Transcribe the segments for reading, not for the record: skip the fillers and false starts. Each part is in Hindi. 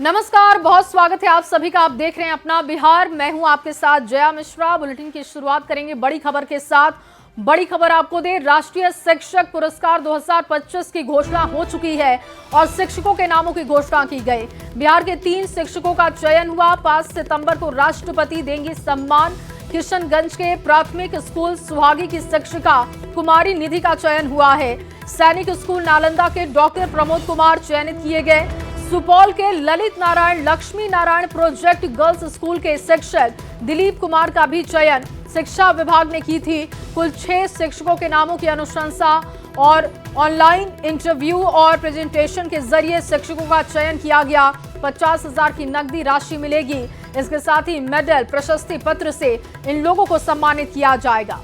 नमस्कार, बहुत स्वागत है आप सभी का। आप देख रहे हैं अपना बिहार। मैं हूं आपके साथ जया मिश्रा। बुलेटिन की शुरुआत करेंगे बड़ी खबर के साथ। बड़ी खबर आपको दे, राष्ट्रीय शिक्षक पुरस्कार 2025 की घोषणा हो चुकी है और शिक्षकों के नामों की घोषणा की गई। बिहार के 3 शिक्षकों का चयन हुआ। 5 सितंबर को राष्ट्रपति देंगे सम्मान। किशनगंज के प्राथमिक स्कूल सुहागी की शिक्षिका कुमारी निधि का चयन हुआ है। सैनिक स्कूल नालंदा के डॉक्टर प्रमोद कुमार चयनित किए गए। सुपौल के Lalit Narayan Lakshmi Narayan project girls school के शिक्षक दिलीप कुमार का भी चयन शिक्षा विभाग ने की थी। कुल 6 शिक्षकों के नामों की अनुशंसा और ऑनलाइन इंटरव्यू और प्रेजेंटेशन के जरिए शिक्षकों का चयन किया गया। 50,000 की नकदी राशि मिलेगी। इसके साथ ही मेडल प्रशस्ति पत्र से इन लोगों को सम्मानित किया जाएगा।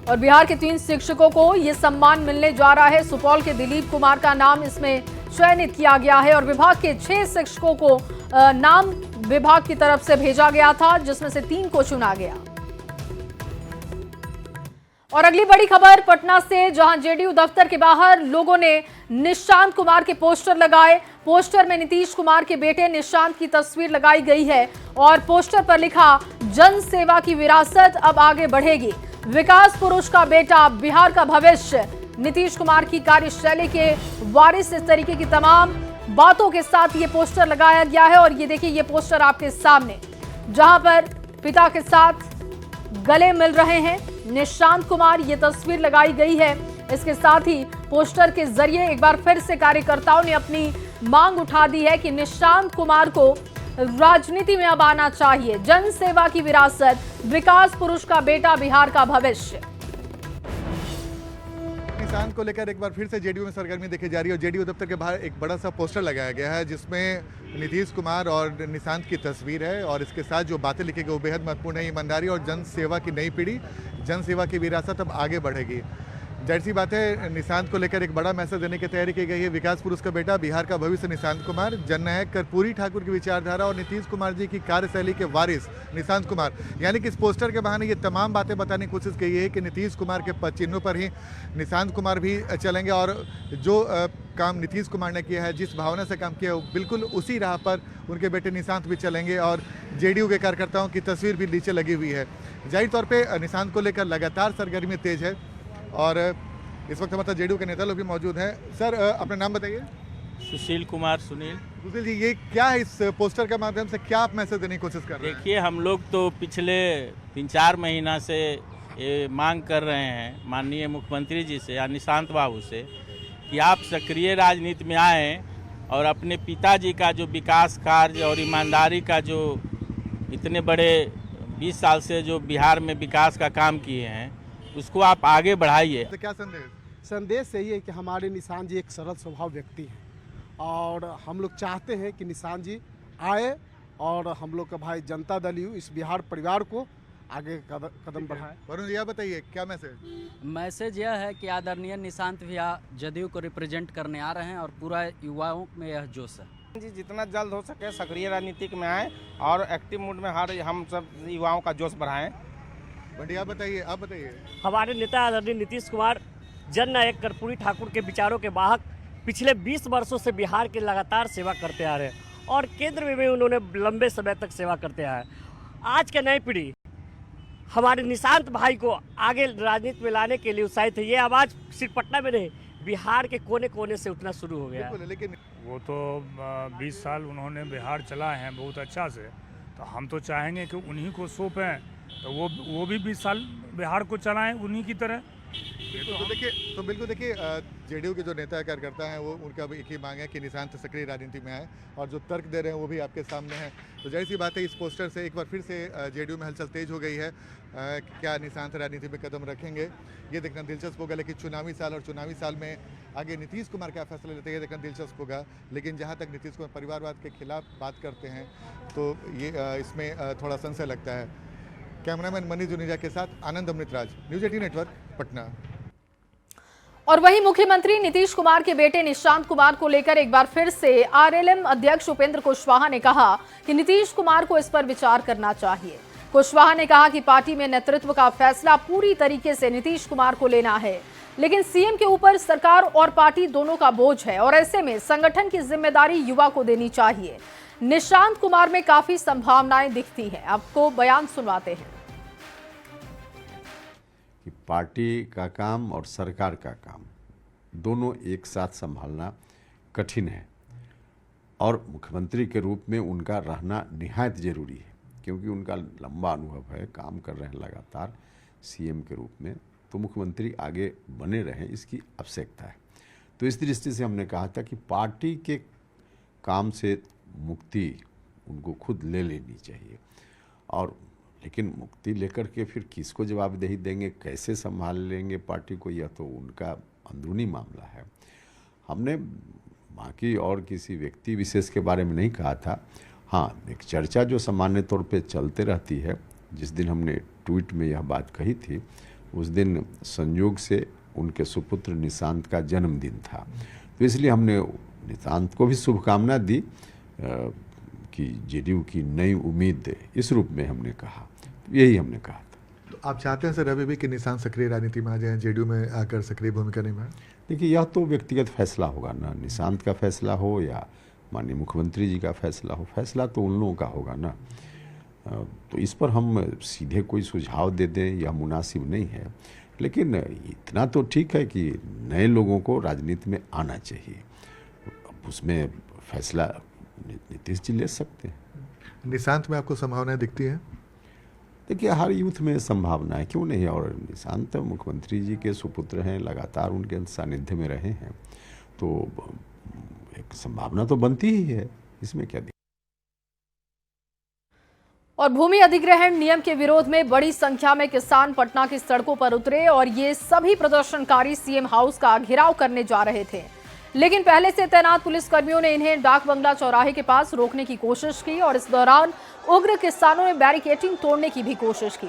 और बिहार के 3 शिक्षकों को यह सम्मान मिलने जा रहा है। सुपौल के दिलीप कुमार का नाम इसमें चयनित किया गया है और विभाग के 6 शिक्षकों को नाम विभाग की तरफ से भेजा गया था, जिसमें से 3 को चुना गया। और अगली बड़ी खबर पटना से, जहां जेडीयू दफ्तर के बाहर लोगों ने निशांत कुमार के पोस्टर लगाए। पोस्टर में नीतीश कुमार के बेटे निशांत की तस्वीर लगाई गई है और पोस्टर पर लिखा, जन सेवा की विरासत अब आगे बढ़ेगी, विकास पुरुष का बेटा बिहार का भविष्य। नीतीश कुमार की कार्यशैली के वारिस, इस तरीके की तमाम बातों के साथ ये पोस्टर लगाया गया है। और ये देखिए, ये पोस्टर आपके सामने, जहां पर पिता के साथ गले मिल रहे हैं निशांत कुमार, ये तस्वीर लगाई गई है। इसके साथ ही पोस्टर के जरिए एक बार फिर से कार्यकर्ताओं ने अपनी मांग उठा दी है कि निशांत कुमार को राजनीति में अब आना चाहिए। जन सेवा की विरासत, विकास पुरुष का बेटा, बिहार का भविष्य। निशांत को लेकर एक बार फिर से जेडीयू में सरगर्मी देखी जा रही है और जेडीयू दफ्तर के बाहर एक बड़ा सा पोस्टर लगाया गया है, जिसमें नीतीश कुमार और निशांत की तस्वीर है और इसके साथ जो बातें लिखी गई वो बेहद महत्वपूर्ण है। ईमानदारी और जन सेवा की नई पीढ़ी, जन सेवा की विरासत अब आगे बढ़ेगी। जाहिर सी बात है, निशांत को लेकर एक बड़ा मैसेज देने की तैयारी की गई है। विकास पुरुष का बेटा, बिहार का भविष्य निशांत कुमार, जननायक कर्पूरी ठाकुर की विचारधारा और नीतीश कुमार जी की कार्यशैली के वारिस निशांत कुमार। यानी कि इस पोस्टर के बहाने ये तमाम बातें बताने की कोशिश की है कि नीतीश कुमार के पद चिन्हों पर ही निशांत कुमार भी चलेंगे और जो काम नीतीश कुमार ने किया है, जिस भावना से काम किया है, बिल्कुल उसी राह पर उनके बेटे निशांत भी चलेंगे। और जेडीयू के कार्यकर्ताओं की तस्वीर भी नीचे लगी हुई है। जाहिर तौर पर निशांत को लेकर लगातार सरगर्मी तेज है और इस वक्त हमारे जेडीयू के नेता लोग भी मौजूद हैं। सर, अपना नाम बताइए। सुशील कुमार सुनील। सुशील जी, ये क्या है, इस पोस्टर के माध्यम से क्या आप मैसेज देने की कोशिश कर रहे हैं? देखिए, हम लोग तो पिछले 3-4 महीना से ये मांग कर रहे हैं माननीय मुख्यमंत्री जी से या निशांत बाबू से कि आप सक्रिय राजनीति में आएँ और अपने पिताजी का जो विकास कार्य और ईमानदारी का जो इतने बड़े 20 साल से जो बिहार में विकास का काम किए हैं, उसको आप आगे बढ़ाइए। तो क्या संदेश? संदेश यही है कि हमारे निशांत जी एक सरल स्वभाव व्यक्ति हैं और हम लोग चाहते हैं कि निशांत जी आए और हम लोग का भाई जनता दल यू इस बिहार परिवार को आगे कदम बढ़ाए। वरुण जी, आप बताइए क्या मैसेज? मैसेज यह है कि आदरणीय निशांत भैया जदयू को रिप्रेजेंट करने आ रहे हैं और पूरा युवाओं में यह जोश है जी। जितना जल्द हो सके सक्रिय राजनीतिक में आए और एक्टिव मूड में हम सब युवाओं का जोश बढ़ाएं। बढ़िया, बताइए, आप बताइए। हमारे नेता आदरणीय नीतीश कुमार जननायक कर्पूरी ठाकुर के विचारों के वाहक पिछले 20 वर्षों से बिहार के लगातार सेवा करते आ रहे हैं और केंद्र में भी उन्होंने लंबे समय तक सेवा करते आए। आज के नई पीढ़ी हमारे निशांत भाई को आगे राजनीति में लाने के लिए उत्साहित है। ये आवाज़ सिर्फ पटना में नहीं, बिहार के कोने कोने से उठना शुरू हो गया है। लेकिन वो तो 20 साल उन्होंने बिहार चलाए हैं बहुत अच्छा से, तो हम तो चाहेंगे कि उन्हीं को सौंपें, तो वो भी 20 साल बिहार को चलाएं उन्हीं की तरह। तो बिल्कुल देखिए, जेडीयू के जो नेता कार्यकर्ता हैं वो उनका भी एक ही मांग है कि निशांत सक्रिय राजनीति में आए और जो तर्क दे रहे हैं वो भी आपके सामने है। तो जाहिर सी बात है, इस पोस्टर से एक बार फिर से जेडीयू में हलचल तेज हो गई है। क्या निशांत राजनीति में कदम रखेंगे, ये देखना दिलचस्प होगा। लेकिन चुनावी साल और चुनावी साल में आगे नीतीश कुमार क्या फैसला लेते हैं, ये देखना दिलचस्प होगा। लेकिन जहाँ तक नीतीश कुमार परिवारवाद के खिलाफ बात करते हैं तो ये इसमें थोड़ा संशय लगता है। कैमरामैन मनीष जुनेजा के साथ आनंद अमृतराज, न्यूज़ 18 नेटवर्क, पटना। और वहीं मुख्यमंत्री नीतीश कुमार के बेटे निशांत कुमार को लेकर एक बार फिर से आरएलएम अध्यक्ष उपेंद्र कुशवाहा ने कहा कि नीतीश कुमार को इस पर विचार करना चाहिए। कुशवाहा ने कहा कि पार्टी में नेतृत्व का फैसला पूरी तरीके से नीतीश कुमार को लेना है। लेकिन सीएम के ऊपर सरकार और पार्टी दोनों का बोझ है और ऐसे में संगठन की जिम्मेदारी युवा को देनी चाहिए। निशांत कुमार में काफी संभावनाएं दिखती हैं। आपको बयान सुनवाते हैं कि पार्टी का काम और सरकार का काम दोनों एक साथ संभालना कठिन है और मुख्यमंत्री के रूप में उनका रहना निहायत जरूरी है, क्योंकि उनका लंबा अनुभव है, काम कर रहे हैं लगातार सीएम के रूप में, तो मुख्यमंत्री आगे बने रहें इसकी आवश्यकता है। तो इस दृष्टि से हमने कहा था कि पार्टी के काम से मुक्ति उनको खुद ले लेनी चाहिए, और लेकिन मुक्ति लेकर के फिर किसको जवाबदेही देंगे, कैसे संभाल लेंगे पार्टी को, यह तो उनका अंदरूनी मामला है। हमने बाकी और किसी व्यक्ति विशेष के बारे में नहीं कहा था। हाँ, एक चर्चा जो सामान्य तौर पे चलते रहती है, जिस दिन हमने ट्वीट में यह बात कही थी उस दिन संयोग से उनके सुपुत्र निशांत का जन्मदिन था, तो इसलिए हमने निशांत को भी शुभकामना दी कि जेडीयू की नई उम्मीद, इस रूप में हमने कहा, यही हमने कहा था। तो आप चाहते हैं सर अभी भी कि निशांत सक्रिय राजनीति में आ जाएं, जेडीयू में आकर सक्रिय भूमिका निभाएं? देखिए, यह तो व्यक्तिगत फैसला होगा ना, निशांत का फैसला हो या माननीय मुख्यमंत्री जी का फैसला हो, फैसला तो उन लोगों का होगा ना। तो इस पर हम सीधे कोई सुझाव दे दें यह मुनासिब नहीं है, लेकिन इतना तो ठीक है कि नए लोगों को राजनीति में आना चाहिए, उसमें फैसला नीतीश जी ले सकते हैं। निशांत में आपको संभावनाएं दिखती हैं? देखिए, हर यूथ में संभावना है, क्यों नहीं, और निशांत मुख्यमंत्री जी के सुपुत्र हैं, लगातार उनके सानिध्य में रहे हैं, तो एक संभावना तो बनती ही है, इसमें क्या दिक्कत। और भूमि अधिग्रहण नियम के विरोध में बड़ी संख्या में किसान पटना की सड़कों पर उतरे और ये सभी प्रदर्शनकारी सीएम हाउस का घेराव करने जा रहे थे, लेकिन पहले से तैनात पुलिसकर्मियों ने इन्हें डाक बंगला चौराहे के पास रोकने की कोशिश की और इस दौरान उग्र किसानों ने बैरिकेडिंग तोड़ने की भी कोशिश की।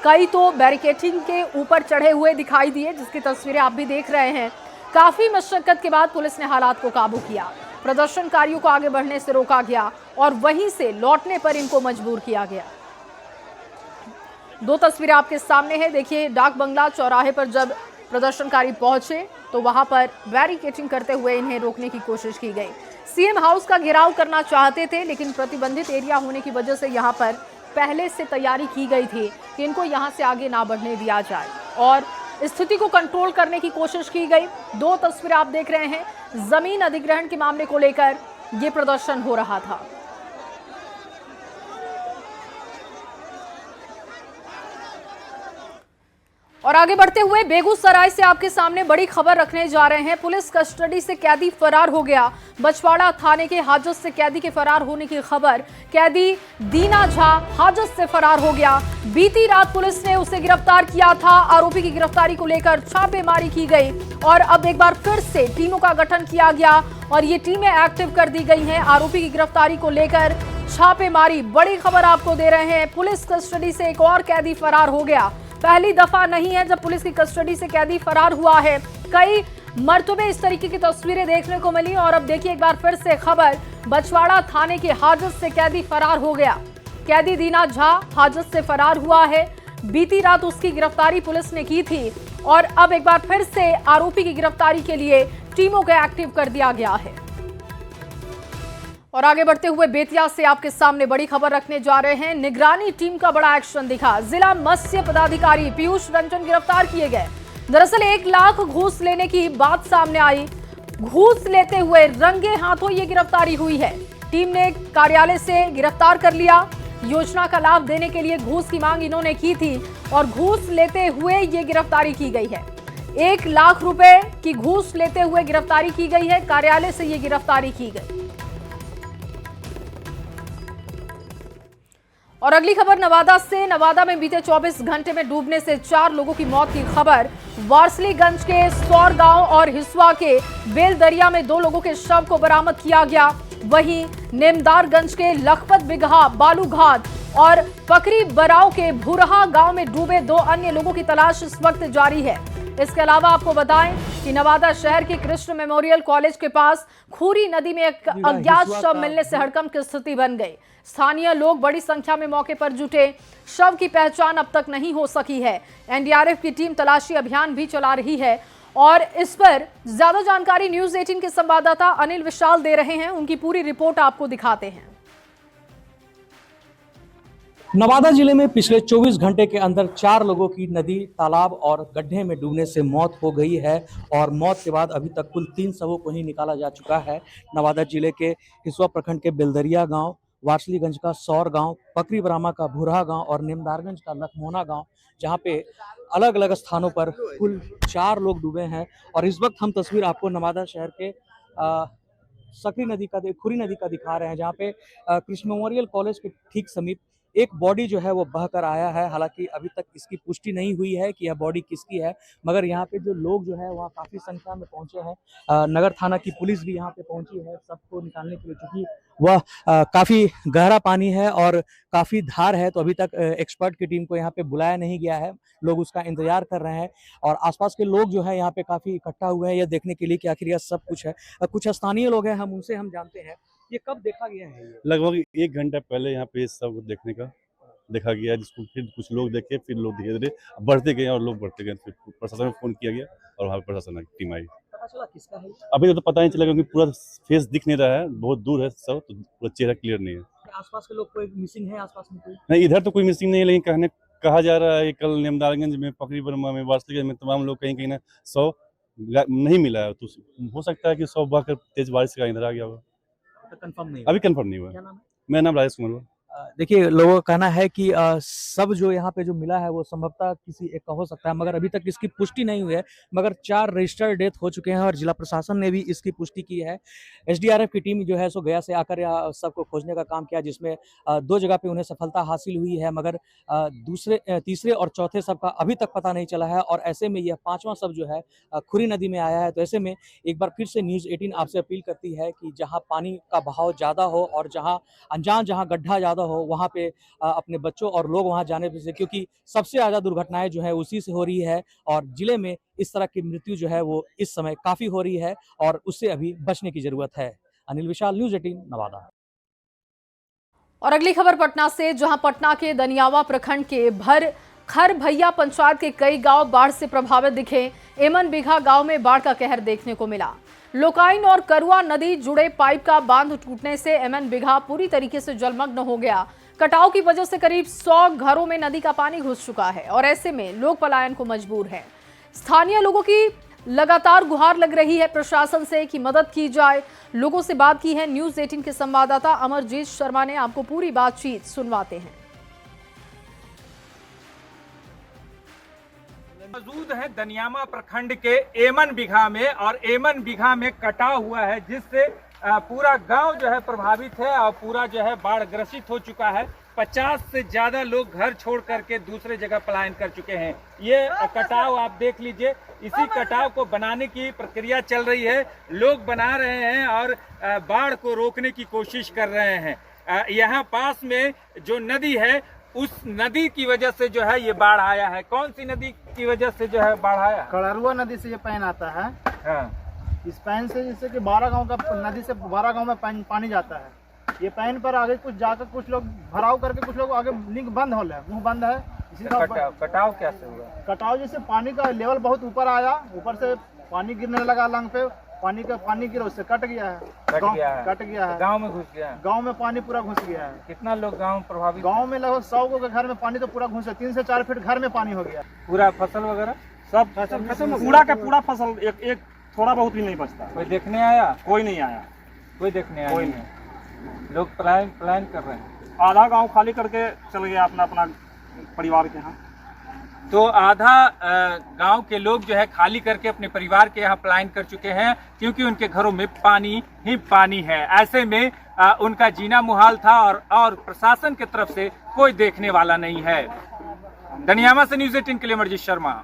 कई तो बैरिकेडिंग के ऊपर चढ़े हुए दिखाई दिए, जिसकी तस्वीरें आप भी देख रहे हैं। काफी मशक्कत के बाद पुलिस ने हालात को काबू किया, प्रदर्शनकारियों को आगे बढ़ने से रोका गया और वहीं से लौटने पर इनको मजबूर किया गया। दो तस्वीरें आपके सामने हैं, देखिए डाक बंगला चौराहे पर जब प्रदर्शनकारी पहुंचे तो वहां पर बैरिकेडिंग करते हुए इन्हें रोकने की कोशिश की गई। सीएम हाउस का घेराव करना चाहते थे, लेकिन प्रतिबंधित एरिया होने की वजह से यहां पर पहले से तैयारी की गई थी कि इनको यहां से आगे ना बढ़ने दिया जाए और स्थिति को कंट्रोल करने की कोशिश की गई। दो तस्वीरें आप देख रहे हैं, जमीन अधिग्रहण के मामले को लेकर यह प्रदर्शन हो रहा था। और आगे बढ़ते हुए बेगूसराय से आपके सामने बड़ी खबर रखने जा रहे हैं। पुलिस कस्टडी से कैदी फरार हो गया। बछवाड़ा थाने के हाजत से कैदी के फरार होने की खबर। कैदी दीना झा हाजत से फरार हो गया। बीती रात पुलिस ने उसे गिरफ्तार किया था। आरोपी की गिरफ्तारी को लेकर छापेमारी की गई और अब एक बार फिर से टीमों का गठन किया गया और ये टीमें एक्टिव कर दी गई हैं। आरोपी की गिरफ्तारी को लेकर छापेमारी, बड़ी खबर आपको दे रहे हैं। पुलिस कस्टडी से एक और कैदी फरार हो गया। पहली दफा नहीं है जब पुलिस की कस्टडी से कैदी फरार हुआ है, कई मर्तबे इस तरीके की तस्वीरें देखने को मिली और अब देखिए एक बार फिर से खबर, बछवाड़ा थाने के हाजत से कैदी फरार हो गया। कैदी दीना झा हाजत से फरार हुआ है। बीती रात उसकी गिरफ्तारी पुलिस ने की थी और अब एक बार फिर से आरोपी की गिरफ्तारी के लिए टीमों को एक्टिव कर दिया गया है। और आगे बढ़ते हुए बेतिया से आपके सामने बड़ी खबर रखने जा रहे हैं। निगरानी टीम का बड़ा एक्शन दिखा। जिला मत्स्य पदाधिकारी पीयूष रंजन गिरफ्तार किए गए। दरअसल 1 लाख घूस लेने की बात सामने आई। घूस लेते हुए रंगे हाथों ये गिरफ्तारी हुई है। टीम ने कार्यालय से गिरफ्तार कर लिया। योजना का लाभ देने के लिए घूस की मांग इन्होंने की थी और घूस लेते हुए ये गिरफ्तारी की गई है। 1 लाख रुपए की घूस लेते हुए गिरफ्तारी की गई है। कार्यालय से ये गिरफ्तारी की गई। और अगली खबर नवादा से। नवादा में बीते 24 घंटे में डूबने से 4 लोगों की मौत की खबर। वारसलीगंज के सौर गांव और हिस्वा के बेलदरिया में 2 लोगों के शव को बरामद किया गया। वहीं नेमदारगंज के लखपत बिगहा बालूघाट और पकरी बराव के भुरहा गांव में डूबे 2 अन्य लोगों की तलाश इस वक्त जारी है। इसके अलावा आपको बताएं कि नवादा शहर के कृष्ण मेमोरियल कॉलेज के पास खूरी नदी में एक अज्ञात शव मिलने से हड़कंप की स्थिति बन गई। स्थानीय लोग बड़ी संख्या में मौके पर जुटे। शव की पहचान अब तक नहीं हो सकी है। एनडीआरएफ की टीम तलाशी अभियान भी चला रही है और इस पर ज्यादा जानकारी न्यूज 18 के संवाददाता अनिल विशाल दे रहे हैं। उनकी पूरी रिपोर्ट आपको दिखाते हैं। नवादा जिले में पिछले 24 घंटे के अंदर 4 लोगों की नदी, तालाब और गड्ढे में डूबने से मौत हो गई है और मौत के बाद अभी तक कुल 3 शवों को ही निकाला जा चुका है। नवादा जिले के हिसुआ प्रखंड के बेलदरिया गांव, वारसलीगंज का सौर गांव, पकरी ब्राह्मा का भुरहा गांव और नेमदारगंज का लखमोना गांव, जहां पे अलग अलग स्थानों पर कुल 4 लोग डूबे हैं। और इस वक्त हम तस्वीर आपको नवादा शहर के सकरी नदी का, खुरी नदी का दिखा रहे हैं, जहाँ पे कृष्ण मेमोरियल कॉलेज के ठीक समीप एक बॉडी जो है वो बहकर आया है। हालांकि अभी तक इसकी पुष्टि नहीं हुई है कि यह बॉडी किसकी है, मगर यहाँ पे जो लोग जो है वहाँ काफ़ी संख्या में पहुँचे हैं। नगर थाना की पुलिस भी यहाँ पे पहुँची है सबको निकालने के लिए, क्योंकि वह काफ़ी गहरा पानी है और काफ़ी धार है, तो अभी तक एक्सपर्ट की टीम को यहाँ पे बुलाया नहीं गया है। लोग उसका इंतजार कर रहे हैं और आसपास के लोग जो है यहाँ पे काफ़ी इकट्ठा हुए हैं यह देखने के लिए कि आखिर यह सब कुछ है। कुछ स्थानीय लोग हैं, हम उनसे हम जानते हैं ये कब देखा गया है। लगभग 1 घंटा पहले यहाँ पे सब देखने का देखा गया, जिसको फिर कुछ लोग देखे, फिर लोग धीरे धीरे बढ़ते गए और लोग बढ़ते गए। फिर प्रशासन में फोन किया गया और वहाँ पे प्रशासन की टीम आई। पता चला किसका है? अभी तो पता नहीं चला क्योंकि पूरा फेस दिख नहीं रहा है, बहुत दूर है सब, तो पूरा चेहरा क्लियर नहीं है। आसपास के लोग कोई मिसिंग है? आसपास में कोई नहीं, इधर तो कोई मिसिंग नहीं है, लेकिन कहा जा रहा है कल नेमदारगंज में, पकड़ी ब्रह्मा में, वारसलीगंज में तमाम लोग कहीं कहीं ना 100 नहीं मिला है। तो हो सकता है कि 100 बहकर तेज बारिश का इधर आ गया होगा। कंफर्म नहीं, अभी कंफर्म नहीं हुआ। क्या नाम है? मेरा नाम राजेश कुमार। देखिए, लोगों का कहना है कि सब जो यहाँ पे जो मिला है वो संभवतः किसी एक का हो सकता है, मगर अभी तक इसकी पुष्टि नहीं हुई है। मगर 4 रजिस्टर्ड डेथ हो चुके हैं और जिला प्रशासन ने भी इसकी पुष्टि की है। एसडीआरएफ की टीम जो है सो गया से आकर यहाँ सबको खोजने का काम किया, जिसमें 2 जगह पे उन्हें सफलता हासिल हुई है, मगर तीसरे और चौथे शव का अभी तक पता नहीं चला है। और ऐसे में यह 5वां शव जो है खुरी नदी में आया है। तो ऐसे में एक बार फिर से न्यूज़ 18 आपसे अपील करती है कि जहाँ पानी का बहाव ज़्यादा हो और जहाँ अनजान जहाँ गड्ढा ज़्यादा हो, वहाँ पे अपने बच्चों और लोग वहाँ जाने से, क्योंकि सबसे ज़्यादा दुर्घटनाएं जो है उसी से हो रही है और जिले में इस तरह की मृत्यु जो है वो इस समय काफ़ी हो रही है और उससे अभी बचने की जरूरत है। अनिल विशाल, न्यूज़ 18 नवादा। और अगली खबर पटना से, जहां पटना के दनियावा प्रखंड के खर भैया पंचायत के कई गांव बाढ़ से प्रभावित दिखे। एमन बिघा गांव में बाढ़ का कहर देखने को मिला। लोकाइन और करुआ नदी जुड़े पाइप का बांध टूटने से एमन बिघा पूरी तरीके से जलमग्न हो गया। कटाव की वजह से करीब 100 घरों में नदी का पानी घुस चुका है और ऐसे में लोग पलायन को मजबूर हैं। स्थानीय लोगों की लगातार गुहार लग रही है प्रशासन से कि मदद की जाए। लोगों से बात की है न्यूज़ 18 के संवाददाता अमरजीत शर्मा ने। आपको पूरी बातचीत सुनवाते हैं। मौजूद है दनियामा प्रखंड के एमन बिघा में और एमन बिघा में कटाव हुआ है, जिससे पूरा गांव जो है प्रभावित है और पूरा जो है बाढ़ ग्रसित हो चुका है। 50 से ज्यादा लोग घर छोड़ करके दूसरे जगह पलायन कर चुके हैं। ये कटाव आप देख लीजिए, इसी कटाव को बनाने की प्रक्रिया चल रही है। लोग बना रहे हैं और बाढ़ को रोकने की कोशिश कर रहे हैं। यहाँ पास में जो नदी है, उस नदी की वजह से जो है ये बाढ़ आया है। कौन सी नदी की वजह से जो है बाढ़ आया? कड़रुआ नदी से ये पैन आता है। हाँ। इस पैन से जैसे कि 12 गांव का नदी से 12 गांव में पानी जाता है। ये पैन पर आगे कुछ जाकर कुछ लोग भराव करके कुछ लोग आगे लिंक बंद हो रहा है, मुंह बंद है। इसी का कटाव कैसे हुआ? कटाव जैसे पानी का लेवल बहुत ऊपर आया, ऊपर से पानी गिरने लगा लंग पे, पानी गिरा, उससे कट गया है। कट गया है। गांव में घुस गया है। गांव में पानी पूरा घुस गया है। कितना लोग गांव प्रभावित? गांव में लगभग 100 के घर में पानी तो पूरा घुस गया। 3 से 4 फीट घर में पानी हो गया। पूरा फसल वगैरह सब पूरा का पूरा फसल एक थोड़ा बहुत भी नहीं बचता। कोई देखने आया? कोई नहीं आया। कोई देखने आया? कोई नहीं। लोग पलायन कर रहे हैं। आधा गांव खाली करके चल गया अपना परिवार के यहाँ। तो आधा गांव के लोग जो है खाली करके अपने परिवार के यहाँ पलायन कर चुके हैं, क्योंकि उनके घरों में पानी ही पानी है। ऐसे में उनका जीना मुहाल था और प्रशासन की तरफ से कोई देखने वाला नहीं है। दनियामा से न्यूज़ 18 के लिए अमरजीत शर्मा।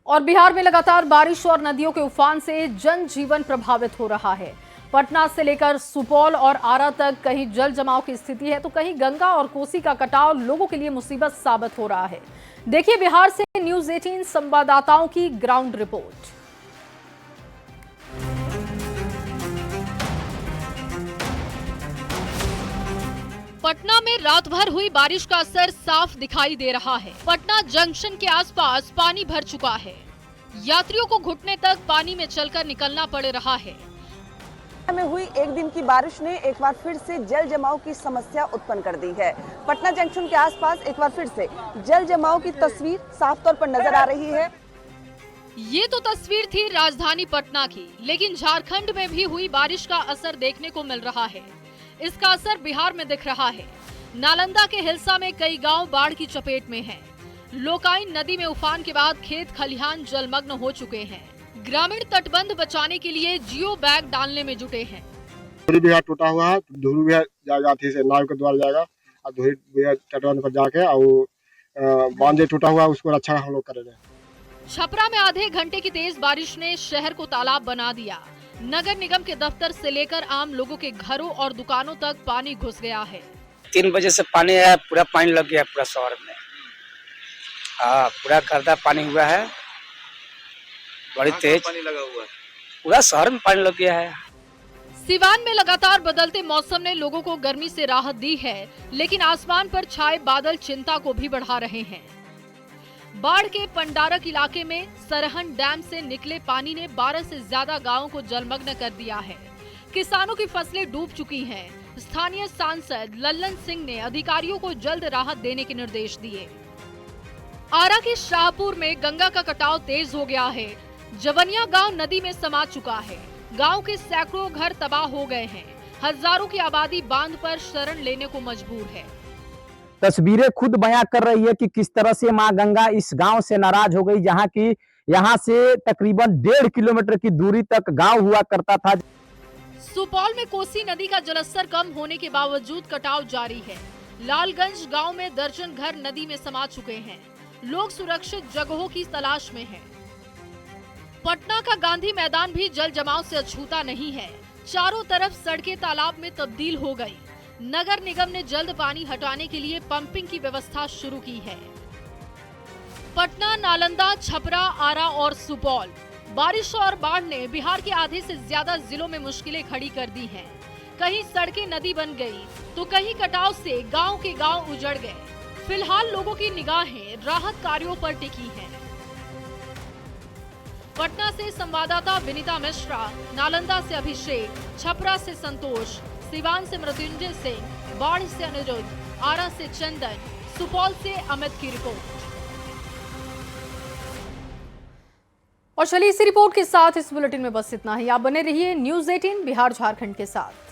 और बिहार में लगातार बारिश और नदियों के उफान से जनजीवन प्रभावित हो रहा है। पटना से लेकर सुपौल और आरा तक कहीं जल जमाव की स्थिति है, तो कहीं गंगा और कोसी का कटाव लोगों के लिए मुसीबत साबित हो रहा है। देखिए बिहार से न्यूज़ 18 संवाददाताओं की ग्राउंड रिपोर्ट। पटना में रात भर हुई बारिश का असर साफ दिखाई दे रहा है। पटना जंक्शन के आसपास पानी भर चुका है। यात्रियों को घुटने तक पानी में चलकर निकलना पड़ रहा है। में हुई एक दिन की बारिश ने एक बार फिर से जल जमाव की समस्या उत्पन्न कर दी है। पटना जंक्शन के आसपास एक बार फिर से जल जमाव की तस्वीर साफ तौर पर नजर आ रही है। ये तो तस्वीर थी राजधानी पटना की, लेकिन झारखंड में भी हुई बारिश का असर देखने को मिल रहा है। इसका असर बिहार में दिख रहा है। नालंदा के हिल्सा में कई गांव बाढ़ की चपेट में हैं। लोकाइन नदी में उफान के बाद खेत खलिहान जलमग्न हो चुके हैं। ग्रामीण तटबंध बचाने के लिए जियो बैग डालने में जुटे हैं। धुरी बिहार टूटा हुआ है, धुरी बिहार जाएगा अथी से नाव के द्वारा जाएगा और धुरी बिहार तटबंध पर जाके और बांध टूटा हुआ उसको रक्षा हम लोग करेंगे। छपरा में आधे घंटे की तेज बारिश ने शहर को तालाब बना दिया। नगर निगम के दफ्तर से लेकर आम लोगों के घरों और दुकानों तक पानी घुस गया है। 3 बजे से पानी है, पूरा पानी लग गया पूरा शहर में। हाँ, पूरा गर्दा पानी हुआ है, बड़ी तेज पानी लगा हुआ है, पूरा शहर में पानी लग गया है। सिवान में लगातार बदलते मौसम ने लोगों को गर्मी से राहत दी है, लेकिन आसमान पर छाए बादल चिंता को भी बढ़ा रहे हैं। बाढ़ के पंडारक इलाके में सरहन डैम से निकले पानी ने 12 से ज्यादा गांवों को जलमग्न कर दिया है। किसानों की फसलें डूब चुकी हैं। स्थानीय सांसद लल्लन सिंह ने अधिकारियों को जल्द राहत देने के निर्देश दिए। आरा के शाहपुर में गंगा का कटाव तेज हो गया है। जवनिया गांव नदी में समा चुका है। गांव के सैकड़ों घर तबाह हो गए हैं। हजारों की आबादी बांध पर शरण लेने को मजबूर है। तस्वीरें खुद बयां कर रही है कि किस तरह से मां गंगा इस गांव से नाराज हो गई, जहां की यहां से तकरीबन 1.5 किलोमीटर की दूरी तक गांव हुआ करता था। सुपौल में कोसी नदी का जलस्तर कम होने के बावजूद कटाव जारी है। लालगंज गांव में दर्जन घर नदी में समा चुके हैं। लोग सुरक्षित जगहों की तलाश में हैं। पटना का गांधी मैदान भी जल जमाव से अछूता नहीं है। चारों तरफ सड़कें तालाब में तब्दील हो गई। नगर निगम ने जल्द पानी हटाने के लिए पंपिंग की व्यवस्था शुरू की है। पटना, नालंदा, छपरा, आरा और सुपौल, बारिश और बाढ़ ने बिहार के आधे से ज्यादा जिलों में मुश्किलें खड़ी कर दी हैं। कहीं सड़कें नदी बन गई, तो कहीं कटाव से गांव के गांव उजड़ गए। फिलहाल लोगों की निगाहें राहत कार्यों पर टिकी हैं। पटना से संवाददाता विनीता मिश्रा, नालंदा से अभिषेक, छपरा से संतोष, सिवान से मृत्युंजय सिंह, बाढ़ से अनिरुद्ध, आरा से चंदन, सुपौल से अमित की रिपोर्ट। और चलिए इसी रिपोर्ट के साथ इस बुलेटिन में बस इतना ही। आप बने रहिए न्यूज़ 18 बिहार झारखंड के साथ।